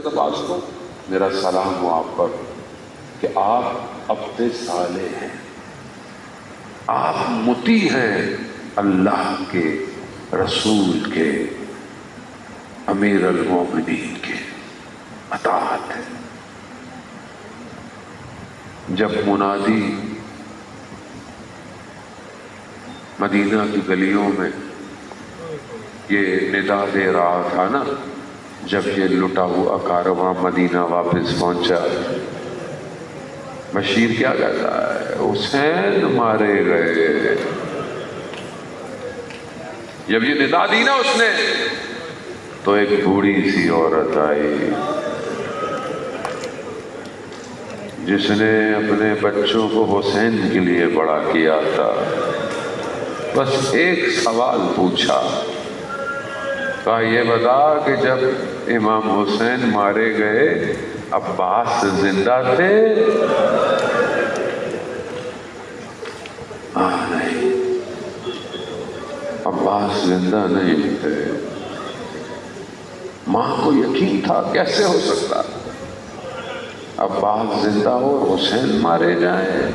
عباس کو میرا سلام ہو آپ پر کہ آپ عبد صالح ہیں، آپ مطیع ہیں اللہ کے رسول کے، امیر المومنین کے، اطاعت ہے۔ جب منادی مدینہ کی گلیوں میں یہ ندا دے رہا تھا نا، جب یہ لٹا ہوا کارواں مدینہ واپس پہنچا، بشیر کیا کہتا ہے؟ حسین مارے گئے۔ جب یہ ندا دی نا اس نے، تو ایک بوڑھی سی عورت آئی جس نے اپنے بچوں کو حسین کے لیے بڑا کیا تھا، بس ایک سوال پوچھا، کہا یہ بتا کہ جب امام حسین مارے گئے عباس زندہ تھے؟ نہیں، عباس زندہ نہیں تھے۔ ماں کو یقین تھا کیسے ہو سکتا عباس زندہ ہو اور حسین مارے جائیں۔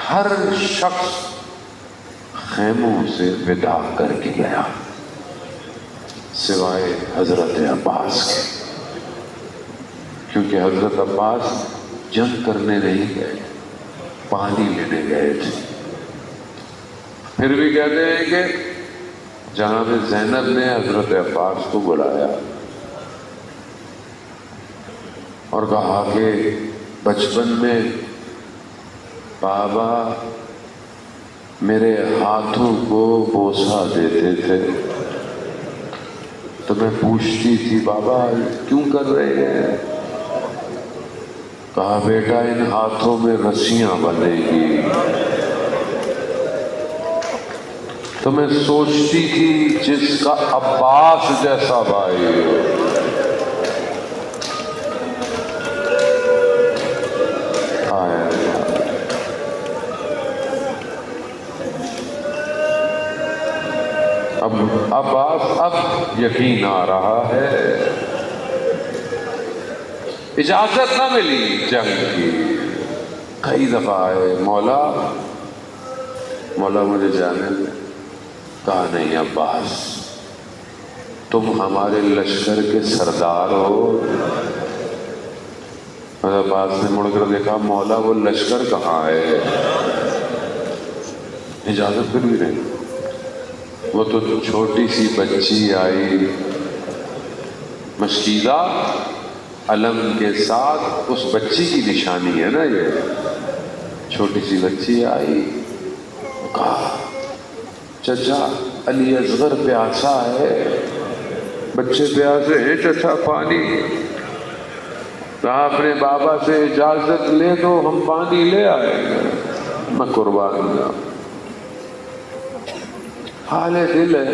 ہر شخص خیموں سے ودا کر کے گیا سوائے حضرت عباس کے، کیونکہ حضرت عباس جنگ کرنے نہیں گئے، پانی لینے گئے تھے۔ پھر بھی کہتے ہیں کہ جناب زینب نے حضرت عباس کو بلایا اور کہا کہ بچپن میں بابا میرے ہاتھوں کو بوسہ دیتے تھے، تو میں پوچھتی تھی بابا کیوں کر رہے ہیں؟ کہا بیٹا ان ہاتھوں میں رسیاں بندھے گی۔ تو میں سوچتی تھی جس کا عباس جیسا بھائی ہو۔ اب عباس اب یقین آ رہا ہے، اجازت نہ ملی جنگ کی، کئی دفعہ آئے مولا مجھے جانے دے۔ کہا نہیں عباس تم ہمارے لشکر کے سردار ہو۔ عباس نے مڑ کر دیکھا مولا وہ لشکر کہاں ہے؟ اجازت پھر بھی نہیں۔ وہ تو چھوٹی سی بچی آئی مشکیزہ علم کے ساتھ، اس بچی کی نشانی ہے نا، یہ چھوٹی سی بچی آئی، کہا چچا علی اصغر پیاسا ہے۔ بچے پیاسے ہیں چچا پانی؟ کہا اپنے بابا سے اجازت لے دو ہم پانی لے آئیں گے۔ میں قربان جاؤں، حال دل ہے۔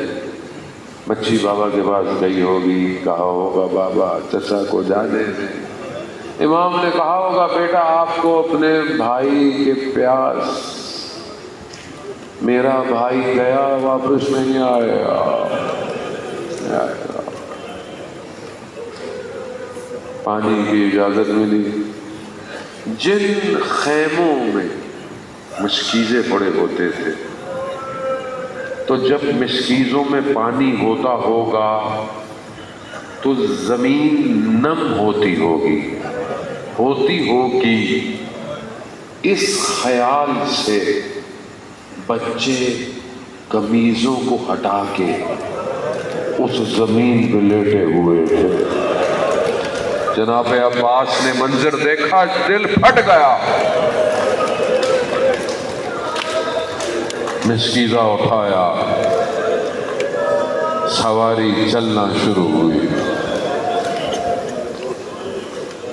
بچی بابا کے پاس گئی ہوگی، کہا ہوگا بابا چچا کو جانے دیں۔ امام نے کہا ہوگا بیٹا آپ کو اپنے بھائی کے پیاس، میرا بھائی گیا واپس نہیں آیا۔ پانی کی اجازت ملی۔ جن خیموں میں مشکیزیں پڑے ہوتے تھے، تو جب مشکیزوں میں پانی ہوتا ہوگا تو زمین نم ہوتی ہوگی، اس خیال سے بچے قمیضوں کو ہٹا کے اس زمین پہ لیٹے ہوئے تھے۔ جناب عباس نے منظر دیکھا، دل پھٹ گیا۔ مشکیزہ اٹھایا، سواری چلنا شروع ہوئی۔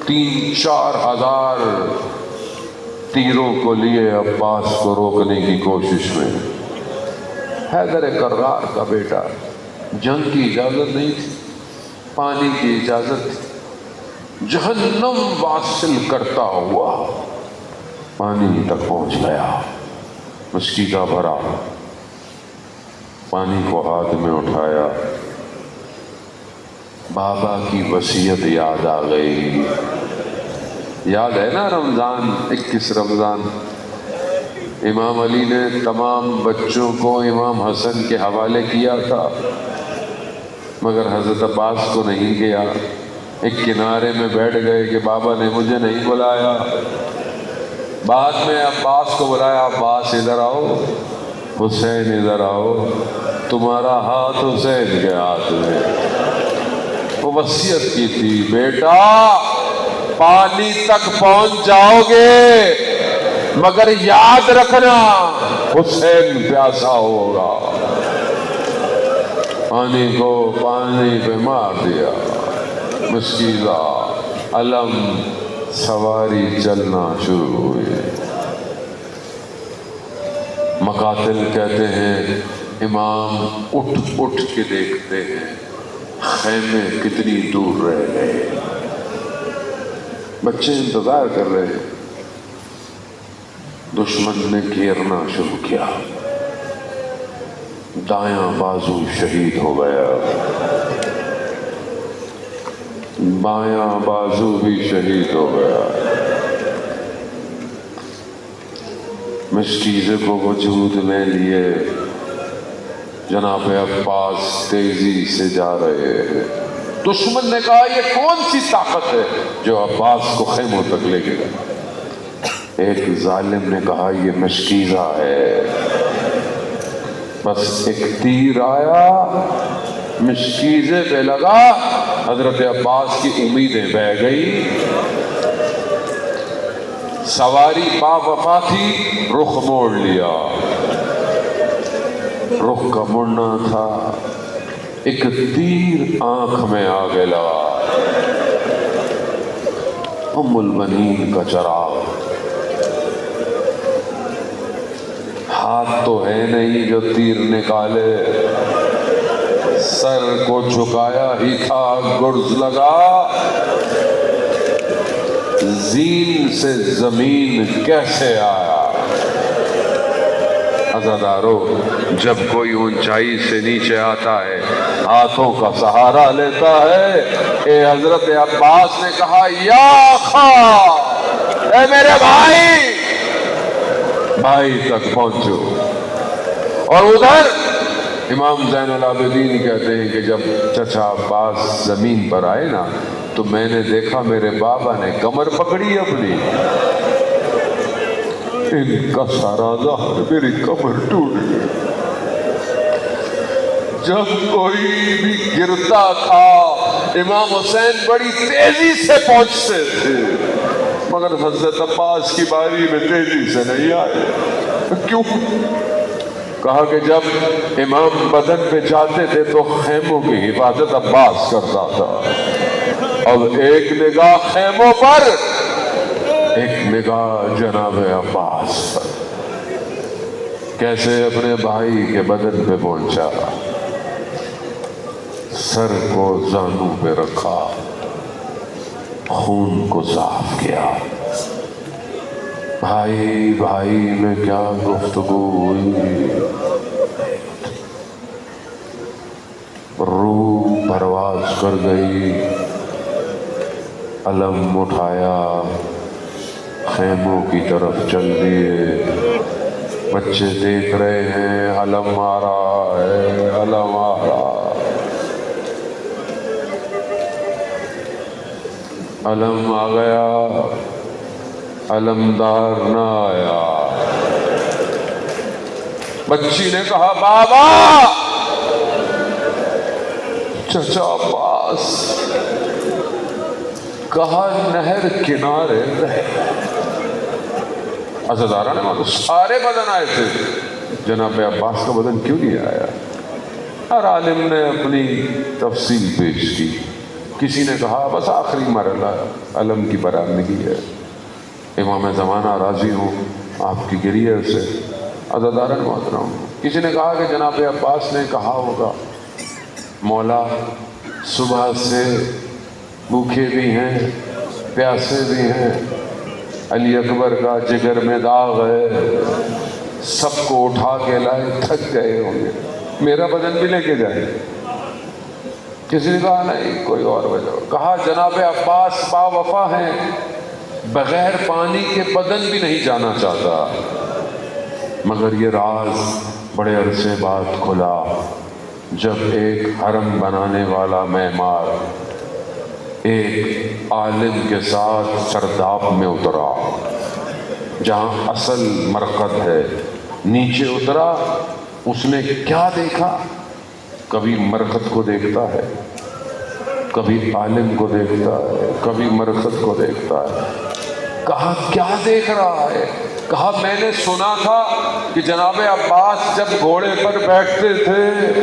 3-4 ہزار تیروں کو لیے عباس کو روکنے کی کوشش میں۔ حیدر کرار کا بیٹا، جنگ کی اجازت نہیں تھی، پانی کی اجازت تھی۔ جہنم واصل کرتا ہوا پانی تک پہنچ گیا۔ مشکیزہ بھرا، پانی کو ہاتھ میں اٹھایا، بابا کی وصیت یاد آ گئی. یاد ہے نا رمضان، 21 رمضان، امام علی نے تمام بچوں کو امام حسن کے حوالے کیا تھا، مگر حضرت عباس کو نہیں کیا. ایک کنارے میں بیٹھ گئے کہ بابا نے مجھے نہیں بلایا. بعد میں عباس کو بلایا، عباس ادھر آؤ، حسین ادھر آؤ، تمہارا ہاتھ حسین کے ہاتھ میں. وہ وصیت کی تھی، بیٹا پانی تک پہنچ جاؤ گے مگر یاد رکھنا حسین پیاسا ہوگا. پانی کو پانی پہ مار دیا، مشکیزہ علم سواری چلنا شروع ہوئی. مقاتل کہتے ہیں امام اٹھ اٹھ کے دیکھتے ہیں خیمے کتنی دور رہ گئے. بچے انتظار کر رہے ہیں. دشمن نے گھیرنا شروع کیا، دایاں بازو شہید ہو گیا، بایاں بازو بھی شہید ہو گیا. مشکیزے کو وجود میں لیے جناب عباس تیزی سے جا رہے ہیں. دشمن نے کہا یہ کون سی طاقت ہے جو عباس کو خیموں تک لے گیا؟ ایک ظالم نے کہا یہ مشکیزہ ہے. بس ایک تیر آیا، مشکیزے پہ لگا، حضرت عباس کی امیدیں بہہ گئی. سواری با وفا تھی، رخ موڑ لیا. رخ کا مڑنا تھا، ایک تیر آنکھ میں آگے لگا. ام المنین کا چراغ، ہاتھ تو ہے نہیں جو تیر نکالے، سر کو جھکایا ہی تھا، گرز لگا. زین سے زمین کیسے آیا؟ عزادارو، جب کوئی اونچائی سے نیچے آتا ہے ہاتھوں کا سہارا لیتا ہے. اے حضرت عباس نے کہا یا خا، اے میرے بھائی، بھائی تک پہنچو. اور ادھر امام زین العابدین کہتے ہیں کہ جب چچا عباس زمین پر آئے نا تو میں نے دیکھا میرے بابا نے کمر پکڑی اپنی. ان کا سارا ظہر میری کمر ٹوٹ گئی. جب کوئی بھی گرتا تھا امام حسین بڑی تیزی سے پہنچتے تھے، مگر حضرت عباس کی باری میں تیزی سے نہیں آئے. کیوں؟ کہا کہ جب امام بدن پہ جاتے تھے تو خیموں کی حفاظت عباس کرتا تھا. اب ایک نگاہ خیموں پر، ایک نگاہ جناب عباس پر. کیسے اپنے بھائی کے بدن پہ پہنچا، سر کو زانوں پہ رکھا، خون کو صاف کیا. بھائی بھائی میں کیا گفتگو ہوئی، روح پرواز کر گئی. علم اٹھایا، خیموں کی طرف چل دیے. بچے دیکھ رہے ہیں علم آ رہا ہے، علم آ رہا. علم آ گیا، علمدار نہ آیا. بچی نے کہا بابا، چچا عباس کہا نہر کنارے رہے. عزادارہ نے مانو سارے بدن آئے تھے، جناب عباس کا بدن کیوں نہیں آیا؟ ہر عالم نے اپنی تفصیل پیش کی. کسی نے کہا بس آخری مرحلہ علم کی برآمدگی ہے، امام زمانہ راضی ہوں آپ کی گریہ سے. عزادارہ محترم، کسی نے کہا کہ جناب عباس نے کہا ہوگا مولا صبح سے بھوکے بھی ہیں پیاسے بھی ہیں، علی اکبر کا جگر میں داغ ہے، سب کو اٹھا کے لائے، تھک گئے ہوں گے، میرا بدن بھی لے کے جائے. کسی نے کہا نہیں کوئی اور وجہ، کہا جناب عباس با وفا ہیں، بغیر پانی کے بدن بھی نہیں جانا چاہتا، مگر یہ راز بڑے عرصے بعد کھلا جب ایک حرم بنانے والا معمار ایک عالم کے ساتھ سرداب میں اترا، جہاں اصل مرقد ہے، نیچے اترا، اس نے کیا دیکھا؟ کبھی مرقد کو دیکھتا ہے، کبھی عالم کو دیکھتا ہے، کبھی مرقد کو دیکھتا ہے۔ کہا کیا دیکھ رہا ہے؟ کہا میں نے سنا تھا کہ جناب عباس جب گھوڑے پر بیٹھتے تھے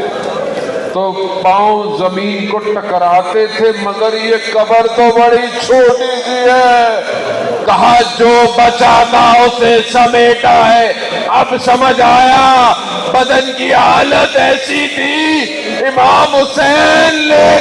تو پاؤں زمین کو ٹکراتے تھے، مگر یہ قبر تو بڑی چھوٹی سی ہے۔ کہا جو بچا تھا اسے سمیٹا ہے۔ اب سمجھ آیا بدن کی حالت ایسی تھی، امام حسین لے